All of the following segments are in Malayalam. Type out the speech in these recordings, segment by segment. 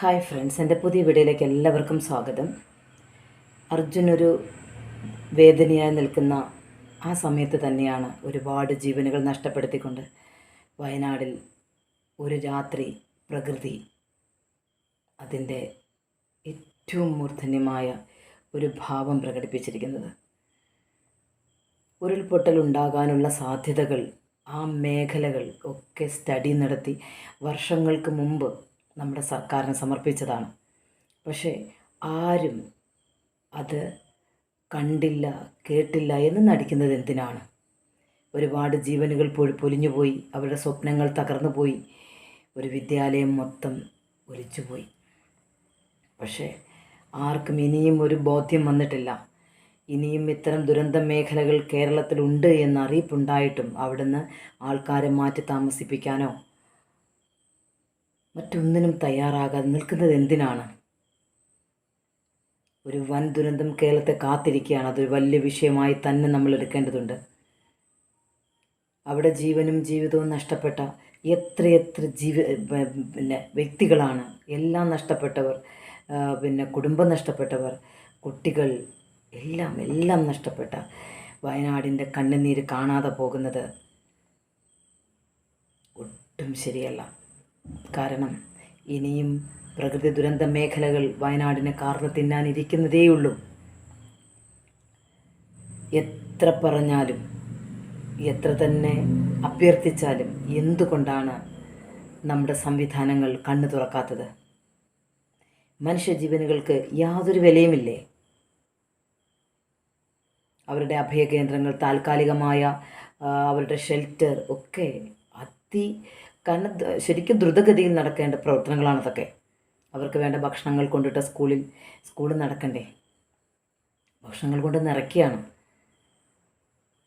ഹായ് ഫ്രണ്ട്സ്, എൻ്റെ പുതിയ വീഡിയോയിലേക്ക് എല്ലാവർക്കും സ്വാഗതം. അർജുൻ ഒരു വേദനയായി നിൽക്കുന്ന ആ സമയത്ത് തന്നെയാണ് ഒരുപാട് ജീവനുകൾ നഷ്ടപ്പെടുത്തിക്കൊണ്ട് വയനാടിൽ ഒരു രാത്രി പ്രകൃതി അതിൻ്റെ ഏറ്റവും മൂർധന്യമായ ഒരു ഭാവം പ്രകടിപ്പിച്ചിരിക്കുന്നത്. ഉരുൾപൊട്ടൽ ഉണ്ടാകാനുള്ള സാധ്യതകൾ, ആ മേഖലകൾ ഒക്കെ സ്റ്റഡി നടത്തി വർഷങ്ങൾക്ക് മുമ്പ് നമ്മുടെ സർക്കാരിന് സമർപ്പിച്ചതാണ്. പക്ഷേ ആരും അത് കണ്ടില്ല, കേട്ടില്ല എന്ന് നടിക്കുന്നത് എന്തിനാണ്? ഒരുപാട് ജീവനുകൾ പൊലിഞ്ഞുപോയി, അവരുടെ സ്വപ്നങ്ങൾ തകർന്നുപോയി, ഒരു വിദ്യാലയം മൊത്തം ഒലിച്ചുപോയി. പക്ഷേ ആർക്കും ഇനിയും ഒരു ബോധ്യം വന്നിട്ടില്ല. ഇനിയും ഇത്തരം ദുരന്ത മേഖലകൾ കേരളത്തിലുണ്ട് എന്ന അറിയിപ്പുണ്ടായിട്ടും അവിടുന്ന് ആൾക്കാരെ മാറ്റി താമസിപ്പിക്കാനോ മറ്റൊന്നിനും തയ്യാറാകാതെ നിൽക്കുന്നത് എന്തിനാണ്? ഒരു വൻ ദുരന്തം കേരളത്തെ കാത്തിരിക്കുകയാണ്. അതൊരു വലിയ വിഷയമായി തന്നെ നമ്മൾ എടുക്കേണ്ടതുണ്ട്. അവിടെ ജീവനും ജീവിതവും നഷ്ടപ്പെട്ട എത്രയെത്ര വ്യക്തികളാണ്. എല്ലാം നഷ്ടപ്പെട്ടവർ, കുടുംബം നഷ്ടപ്പെട്ടവർ, കുട്ടികൾ, എല്ലാം നഷ്ടപ്പെട്ട വയനാടിൻ്റെ കണ്ണുനീര് കാണാതെ പോകുന്നത് ഒട്ടും ശരിയല്ല. കാരണം ഇനിയും പ്രകൃതി ദുരന്ത മേഖലകൾ വയനാടിനെ കാർന്ന് തിന്നാനിരിക്കുന്നതേയുള്ളൂ. എത്ര പറഞ്ഞാലും, എത്ര തന്നെ അഭ്യർത്ഥിച്ചാലും എന്തുകൊണ്ടാണ് നമ്മുടെ സംവിധാനങ്ങൾ കണ്ണു തുറക്കാത്തത്? മനുഷ്യജീവനുകൾക്ക് യാതൊരു വിലയുമില്ലേ? അവരുടെ അഭയകേന്ദ്രങ്ങൾ, താൽക്കാലികമായ അവരുടെ ഷെൽട്ടർ ഒക്കെ കാരണം ശരിക്കും ദ്രുതഗതിയിൽ നടക്കേണ്ട പ്രവർത്തനങ്ങളാണ് അതൊക്കെ. അവർക്ക് വേണ്ട ഭക്ഷണങ്ങൾ കൊണ്ടിട്ട് സ്കൂൾ നടക്കണ്ടേ? ഭക്ഷണങ്ങൾ കൊണ്ട് നിറയ്ക്കുകയാണ്.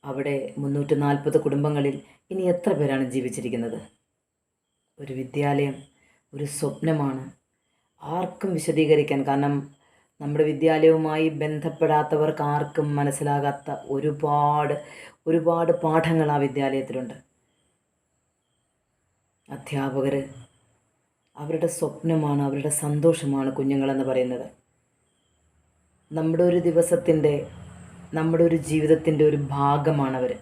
അവിടെ 340 കുടുംബങ്ങളിൽ ഇനി എത്ര പേരാണ് ജീവിച്ചിരിക്കുന്നത്? ഒരു വിദ്യാലയം ഒരു സ്വപ്നമാണ്. ആർക്കും വിശദീകരിക്കാൻ, കാരണം നമ്മുടെ വിദ്യാലയവുമായി ബന്ധപ്പെടാത്തവർക്ക് ആർക്കും മനസ്സിലാകാത്ത ഒരുപാട് പാഠങ്ങൾ ആ വിദ്യാലയത്തിലുണ്ട്. അധ്യാപകർ, അവരുടെ സ്വപ്നമാണ്, അവരുടെ സന്തോഷമാണ് കുഞ്ഞുങ്ങളെന്ന് പറയുന്നത്. നമ്മുടെ ഒരു ദിവസത്തിൻ്റെ, നമ്മുടെ ഒരു ജീവിതത്തിൻ്റെ ഒരു ഭാഗമാണവർ.